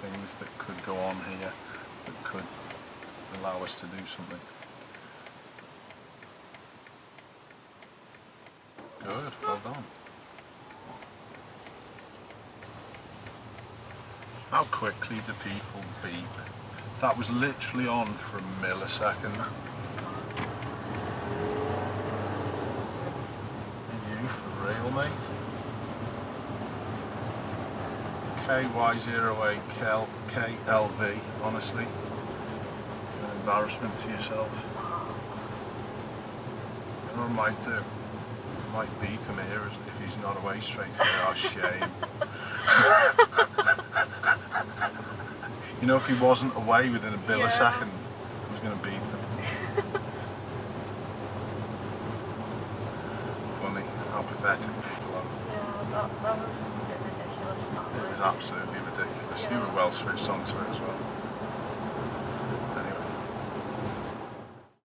things that could go on here that could allow us to do something. Good, well done. How quickly do people beep? That was literally on for a millisecond. Are you for real, mate? KY08 KLV, honestly. An embarrassment to yourself. You know what I might do? I might beep him here if he's not away straight away. Oh, shame. You know, if he wasn't away within a millisecond, I was going to beep him. Funny how pathetic people are. Yeah, that was a bit ridiculous. It was absolutely ridiculous. You were well switched onto it as well.